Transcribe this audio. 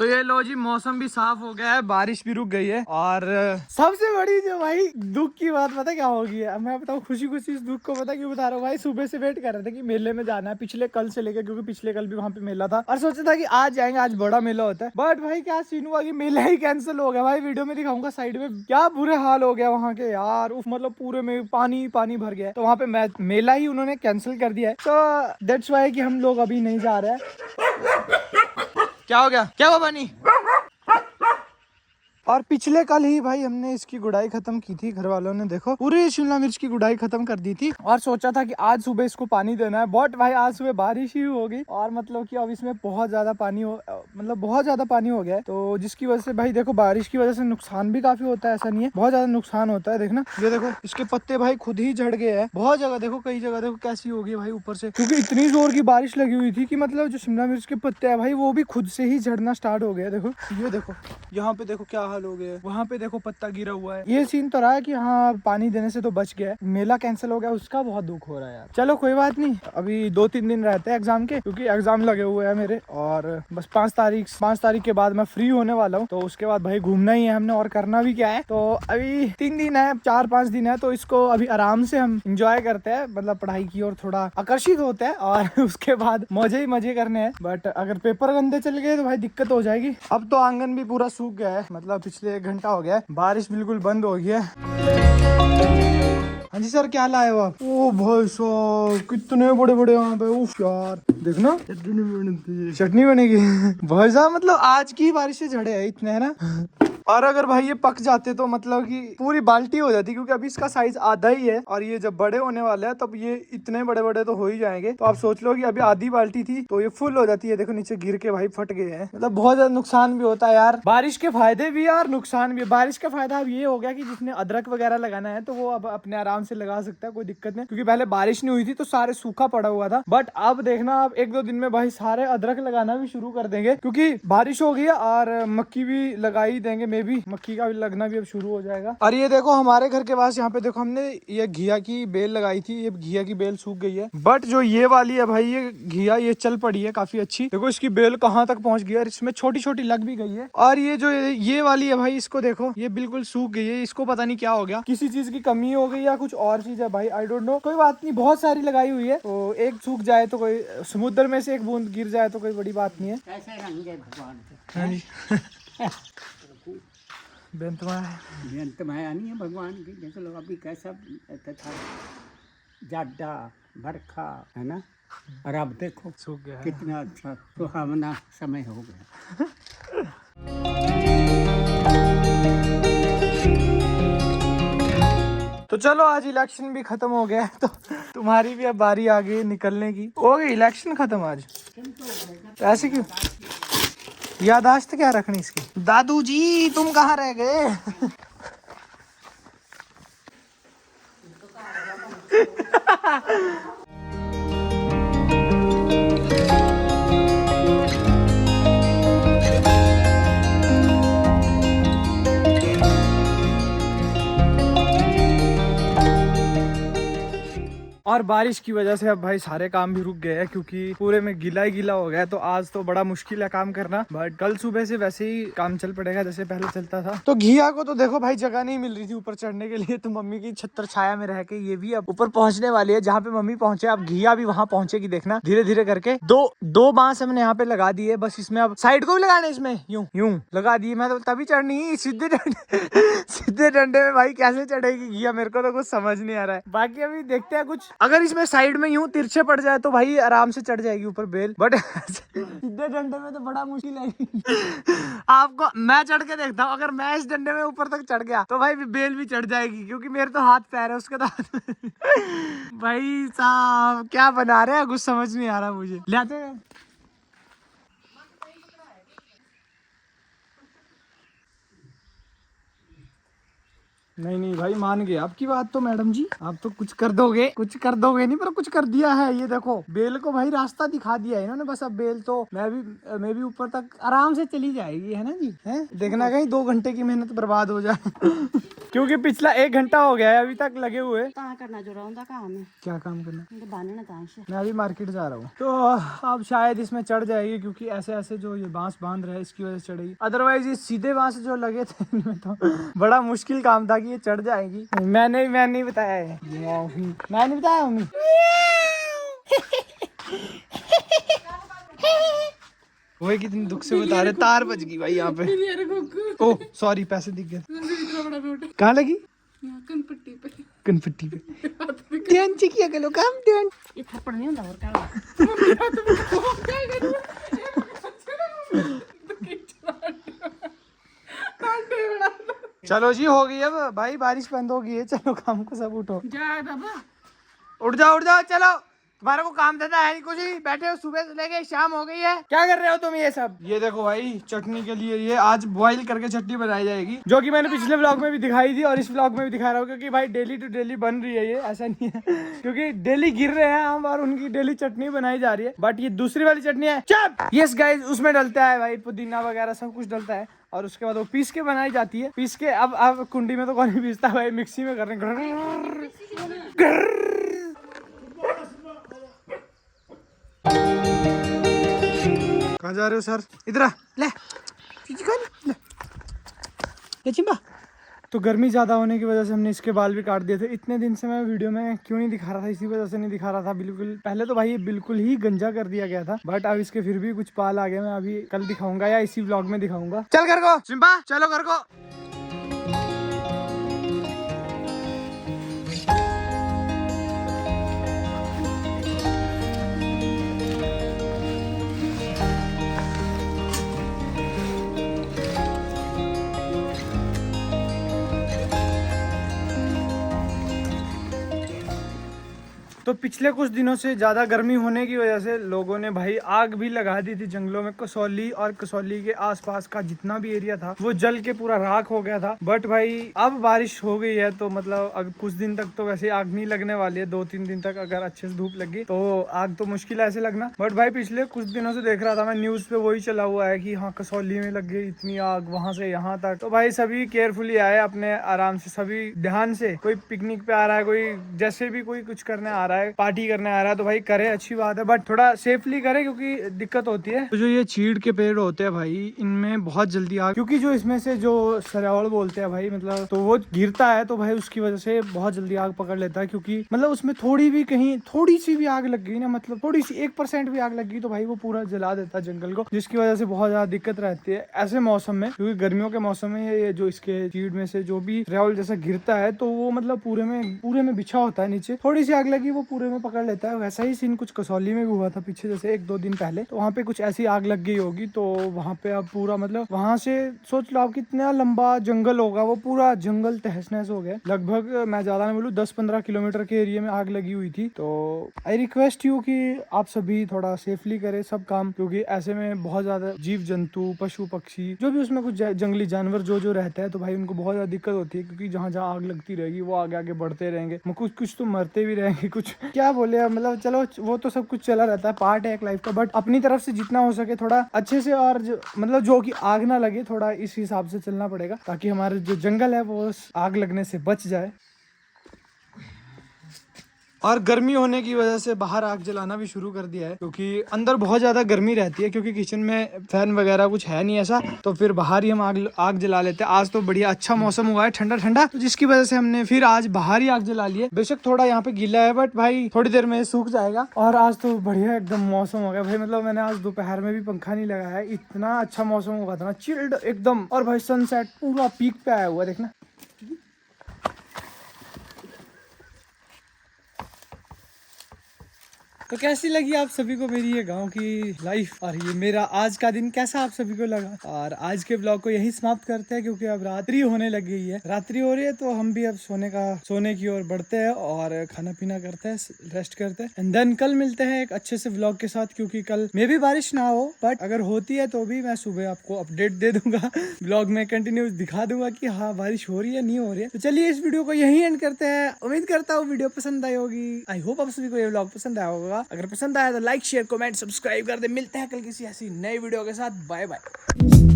तो ये लो जी, मौसम भी साफ हो गया है, बारिश भी रुक गई है। और सबसे बड़ी जो भाई दुख की बात पता क्या होगी है, मैं बताऊँ खुशी खुशी इस दुख को पता क्यों बता रहा हूँ भाई। सुबह से वेट कर रहे थे कि मेले में जाना है, पिछले कल से लेकर, क्योंकि पिछले कल भी वहाँ पे मेला था और सोचा था कि आज जाएंगे, आज बड़ा मेला होता है। बट भाई क्या सीन हुआ कि मेला ही कैंसिल हो गया भाई। वीडियो में दिखाऊंगा साइड में, क्या बुरे हाल हो गया वहाँ के यार। उस मतलब पूरे में पानी पानी भर गया, तो वहाँ पे मेला ही उन्होंने कैंसिल कर दिया है। तो दैट्स वाई कि हम लोग अभी नहीं जा रहे हैं। क्या हो गया, क्या हुआ बनी? और पिछले कल ही भाई हमने इसकी गुड़ाई खत्म की थी, घर वालों ने देखो पूरी शिमला मिर्च की गुड़ाई खत्म कर दी थी। और सोचा था कि आज सुबह इसको पानी देना है, बट भाई आज सुबह बारिश ही हो गई और मतलब कि अब इसमें बहुत ज्यादा पानी बहुत ज्यादा पानी हो गया है। तो जिसकी वजह से भाई देखो, बारिश की वजह से नुकसान भी काफी होता है, ऐसा नहीं है, बहुत ज्यादा नुकसान होता है। देखना ये देखो, इसके पत्ते भाई खुद ही झड़ गए हैं बहुत जगह। देखो कई जगह देखो कैसी होगी भाई ऊपर से, क्योंकि इतनी जोर की बारिश लगी हुई थी कि मतलब जो शिमला मिर्च के पत्ते हैं भाई वो भी खुद से ही झड़ना स्टार्ट हो गया। देखो ये देखो, यहाँ पे देखो क्या हाल हो गया है, वहाँ पे देखो पत्ता गिरा हुआ है। ये सीन तो रहा है कि हाँ पानी देने से तो बच गया, मेला कैंसिल हो गया, उसका बहुत दुख हो रहा है यार। चलो कोई बात नहीं, अभी 2-3 दिन रहते हैं एग्जाम के, क्योंकि एग्जाम लगे हुए हैं मेरे। और बस 5 तारीख के बाद मैं फ्री होने वाला हूँ। तो उसके बाद भाई घूमना ही है हमने, और करना भी क्या है। तो अभी 3 दिन है, 4-5 दिन है, तो इसको अभी आराम से हम इंजॉय करते हैं, मतलब पढ़ाई की ओर थोड़ा आकर्षित होते हैं और उसके बाद मजे ही मजे करने हैं। बट अगर पेपर गंदे चले गए तो भाई दिक्कत हो जाएगी। अब तो आंगन भी पूरा सूख गया है, मतलब पिछले 1 घंटा हो गया है, बारिश बिल्कुल बंद हो गई है। हाँ जी सर, क्या लाए हो आप? ओ भाई साहब कितने बड़े बड़े यहाँ पे, उफ यार देखना चटनी बनेगी भाई साहब, मतलब आज की बारिश से झड़े हैं इतने, है ना। और अगर भाई ये पक जाते तो मतलब कि पूरी बाल्टी हो जाती, क्योंकि अभी इसका साइज आधा ही है और ये जब बड़े होने वाले हैं तब ये इतने बड़े बड़े तो हो ही जाएंगे। तो आप सोच लो कि अभी आधी बाल्टी थी तो ये फुल हो जाती है। देखो नीचे गिर के भाई फट गए हैं, मतलब बहुत ज्यादा नुकसान भी होता है यार। बारिश के फायदे भी यार, नुकसान भी। बारिश का फायदा अब ये हो गया कि जिसने अदरक वगैरह लगाना है तो वो अब अपने आराम से लगा सकता है, कोई दिक्कत नहीं। क्योंकि पहले बारिश नहीं हुई थी तो सारे सूखा पड़ा हुआ था, बट अब देखना आप 1-2 दिन में भाई सारे अदरक लगाना भी शुरू कर देंगे, क्योंकि बारिश हो गई है। और मक्की भी लगाई देंगे, मे भी मक्की का लगना भी अब शुरू हो जाएगा। और ये देखो हमारे घर के पास यहाँ पे देखो, हमने ये घिया की बेल लगाई थी, ये घिया की बेल सूख गई है। बट जो ये वाली है भाई, ये घिया ये चल पड़ी है काफी अच्छी। देखो इसकी बेल कहाँ तक पहुंच गई है, और इसमें छोटी छोटी लग भी गई है। और ये जो ये वाली है भाई, इसको देखो ये बिल्कुल सूख गई है। इसको पता नहीं क्या हो गया, किसी चीज की कमी हो गई या कुछ और चीज है भाई, आई डोंट नो। कोई बात नहीं, बहुत सारी लगाई हुई है, तो एक सूख जाए तो कोई, समुद्र में से एक बूंद गिर जाए तो कोई बड़ी बात नहीं है। बेंत माया नहीं है भगवान की। जैसे लोग अभी कैसा था जाडा बरखा, है ना, और अब देखो सूख गया, कितना अच्छा सुहावना समय हो गया। तो चलो आज इलेक्शन भी खत्म हो गया है, तो तुम्हारी भी अब बारी आ गई निकलने की। हो गई इलेक्शन खत्म आज, तो ऐसे क्यों? यादाश्त क्या रखनी इसकी? दादू जी तुम कहाँ रह गए? और बारिश की वजह से अब भाई सारे काम भी रुक गए हैं, क्योंकि पूरे में गीला ही गीला हो गया। तो आज तो बड़ा मुश्किल है काम करना, बट कल सुबह से वैसे ही काम चल पड़ेगा जैसे पहले चलता था। तो घिया को तो देखो भाई जगह नहीं मिल रही थी ऊपर चढ़ने के लिए, तो मम्मी की छत्र छाया में रह के ये भी अब ऊपर पहुंचने वाली है। जहाँ पे मम्मी पहुंचे अब घिया भी वहां पहुंचेगी, देखना धीरे धीरे करके। दो बांस हमने यहाँ पे लगा दिए, बस इसमें अब साइड को भी लगाने, इसमें यूं यूं लगा दिए। मैं तो तभी चढ़नी, सीधे सीधे डंडे में भाई कैसे चढ़ेगी घिया, मेरे को तो कुछ समझ नहीं आ रहा है। बाकी अभी देखते हैं कुछ, अगर इसमें साइड में यूं तिरछे पड़ जाए तो भाई आराम से चढ़ जाएगी ऊपर बेल, बट सीधे डंडे में तो बड़ा मुश्किल है। आपको मैं चढ़ के देखता हूँ, अगर मैं इस डंडे में ऊपर तक चढ़ गया तो भाई बेल भी चढ़ जाएगी, क्योंकि मेरे तो हाथ पैर है उसके तो भाई साहब क्या बना रहे हैं, कुछ समझ नहीं आ रहा मुझे। लाते हैं नहीं नहीं भाई मान गए आपकी बात तो मैडम जी, आप तो कुछ कर दोगे नहीं, पर कुछ कर दिया है। ये देखो बेल को भाई रास्ता दिखा दिया है इन्होंने, बस अब बेल तो मैं भी ऊपर तक आराम से चली जाएगी, है ना जी। है देखना कहीं 2 घंटे की मेहनत बर्बाद हो जाए। क्योंकि पिछला 1 घंटा हो गया है अभी तक लगे हुए। करना जो रहा काम है। क्या काम करना? बांधना। मैं अभी मार्केट जा रहा हूँ तो अब शायद इसमें चढ़ जाएगी, क्योंकि ऐसे ऐसे जो ये बांस बांध रहे हैं इसकी वजह से चढ़ेगी। अदरवाइज ये सीधे बांस जो लगे थे इनमें तो बड़ा मुश्किल काम था कि ये चढ़ जाएगी। मैंने नहीं बताया है, मैं नहीं बताया मम्मी। वही कितनी दुख से बता रहे, तार बच गई भाई यहाँ पे। ओह सॉरी, पैसे दिख गए। कहाँ लगी? कनपट्टी पे। ध्यान से किया करो काम, ध्यान। ये थप्पड़ नहीं होता और क्या? चलो जी, हो गई अब भाई, बारिश बंद हो गई है। चलो काम को सब उठो। उठ जाओ चलो। तुम्हारे को काम धंधा है नहीं कुछ ही, बैठे हो सुबह से लेके शाम हो गई है। क्या कर रहे हो तुम ये सब? ये देखो भाई, चटनी के लिए ये आज बॉईल करके चटनी बनाई जाएगी, जो कि मैंने पिछले व्लॉग में भी दिखाई थी और इस व्लॉग में भी दिखा रहा हूँ, क्योंकि भाई डेली टू डेली बन रही है ये, ऐसा नहीं है क्योंकि डेली गिर रहे हैं हम और उनकी डेली चटनी बनाई जा रही है। बट ये दूसरी वाली चटनी है। यस गाइस, उसमें डलता है भाई पुदीना वगैरह सब कुछ डलता है और उसके बाद वो पीस के बनाई जाती है। पीस के अब कुंडी में तो कौन नहीं पीसता भाई, मिक्सी में कर रहे हैं। कहाँ जा रहे हो सर? इधर आ, ले चिंबा। तो गर्मी ज़्यादा होने की वजह से हमने इसके बाल भी काट दिए थे। इतने दिन से मैं वीडियो में क्यों नहीं दिखा रहा था, इसी वजह से नहीं दिखा रहा था बिल्कुल। पहले तो भाई ये बिल्कुल ही गंजा कर दिया गया था, बट अब इसके फिर भी कुछ बाल आ गए। मैं अभी कल दिखाऊंगा या इसी व्लॉग में दिखाऊंगा। चल घर को चिंबा, चलो घर को। तो पिछले कुछ दिनों से ज्यादा गर्मी होने की वजह से लोगों ने भाई आग भी लगा दी थी जंगलों में। कसौली और कसौली के आसपास का जितना भी एरिया था वो जल के पूरा राख हो गया था। बट भाई अब बारिश हो गई है तो मतलब अब कुछ दिन तक तो वैसे आग नहीं लगने वाली है। 2-3 दिन तक अगर अच्छे से धूप लगी तो आग तो मुश्किल है ऐसे लगना। बट भाई पिछले कुछ दिनों से देख रहा था मैं न्यूज पे, वही चला हुआ है कि हाँ कसौली में लग गई इतनी आग, वहां से यहाँ तक। तो भाई सभी केयरफुली आए, अपने आराम से, सभी ध्यान से। कोई पिकनिक पे आ रहा है, कोई जैसे भी कोई कुछ करने आ रहा है, पार्टी करने आ रहा है तो भाई करे, अच्छी बात है, बट थोड़ा सेफली करे क्योंकि दिक्कत होती है। तो जो ये चीड़ के पेड़ होते हैं भाई, इनमें बहुत जल्दी आग, क्योंकि जो इसमें से जो सरावल बोलते हैं भाई, मतलब तो वो गिरता है तो भाई उसकी वजह से बहुत जल्दी आग पकड़ लेता है। क्योंकि मतलब उसमें थोड़ी भी, कहीं थोड़ी सी भी आग लग गई ना, मतलब थोड़ी सी 1% भी आग लग गई तो भाई वो पूरा जला देता है जंगल को, जिसकी वजह से बहुत ज्यादा दिक्कत रहती है ऐसे मौसम में। क्योंकि गर्मियों के मौसम में ये जो इसके चीड़ में से जो भी सरावल जैसा गिरता है तो वो मतलब पूरे में बिछा होता है नीचे, थोड़ी सी आग लगी वो पूरे में पकड़ लेता है। वैसा ही सीन कुछ कसौली में भी हुआ था पीछे, जैसे 1-2 दिन पहले। तो वहाँ पे कुछ ऐसी आग लग गई होगी तो वहाँ पे अब पूरा, मतलब वहाँ से सोच लो आप कितना लंबा जंगल होगा, वो पूरा जंगल तहस नहस हो गया। लगभग मैं ज्यादा नहीं बोलूँ 10-15 किलोमीटर के एरिया में आग लगी हुई थी। तो आई रिक्वेस्ट यू कि आप सभी थोड़ा सेफली करें सब काम, क्योंकि ऐसे में बहुत ज्यादा जीव जंतु, पशु पक्षी, जो भी उसमें कुछ जंगली जानवर जो रहता है तो भाई उनको बहुत ज्यादा दिक्कत होती है। क्योंकि जहाँ जहाँ आग लगती रहेगी वो आगे आगे बढ़ते रहेंगे, कुछ तो मरते भी रहेंगे, कुछ क्या बोले, मतलब चलो वो तो सब कुछ चला रहता है, पार्ट है एक लाइफ का। बट अपनी तरफ से जितना हो सके थोड़ा अच्छे से, और मतलब जो कि आग ना लगे, थोड़ा इस हिसाब से चलना पड़ेगा ताकि हमारे जो जंगल है वो आग लगने से बच जाए। और गर्मी होने की वजह से बाहर आग जलाना भी शुरू कर दिया है, क्योंकि अंदर बहुत ज्यादा गर्मी रहती है, क्योंकि किचन में फैन वगैरह कुछ है नहीं ऐसा, तो फिर बाहर ही हम आग जला लेते हैं। आज तो बढ़िया अच्छा मौसम हुआ है, ठंडा ठंडा, तो जिसकी वजह से हमने फिर आज बाहर ही आग जला ली है। बेशक थोड़ा यहाँ पे गीला है बट भाई थोड़ी देर में सूख जाएगा। और आज तो बढ़िया एकदम मौसम हो गया भाई, मतलब मैंने आज दोपहर में भी पंखा नहीं लगाया है, इतना अच्छा मौसम हुआ था ना, चिल्ड एकदम। और भाई सनसेट पूरा पीक पे आया हुआ, देखना। तो कैसी लगी आप सभी को मेरी ये गांव की लाइफ और ये मेरा आज का दिन कैसा आप सभी को लगा? और आज के ब्लॉग को यही समाप्त करते हैं, क्योंकि अब रात्रि होने लग गई है, रात्रि हो रही है तो हम भी अब सोने की ओर बढ़ते हैं और खाना पीना करते हैं, रेस्ट करते हैं। एंड देन कल मिलते हैं एक अच्छे से ब्लॉग के साथ, क्योंकि कल मे भी बारिश ना हो, बट अगर होती है तो भी मैं सुबह आपको अपडेट दे दूंगा, ब्लॉग में कंटिन्यूस दिखा दूंगा कि हाँ बारिश हो रही है नहीं हो रही है। तो चलिए इस वीडियो को यही एंड करते हैं। उम्मीद करता हूँ वीडियो पसंद आई होगी। आई होप आप सभी को ये ब्लॉग पसंद आया होगा। अगर पसंद आया तो लाइक शेयर कमेंट सब्सक्राइब कर दे। मिलते हैं कल किसी ऐसी नई वीडियो के साथ। Bye bye.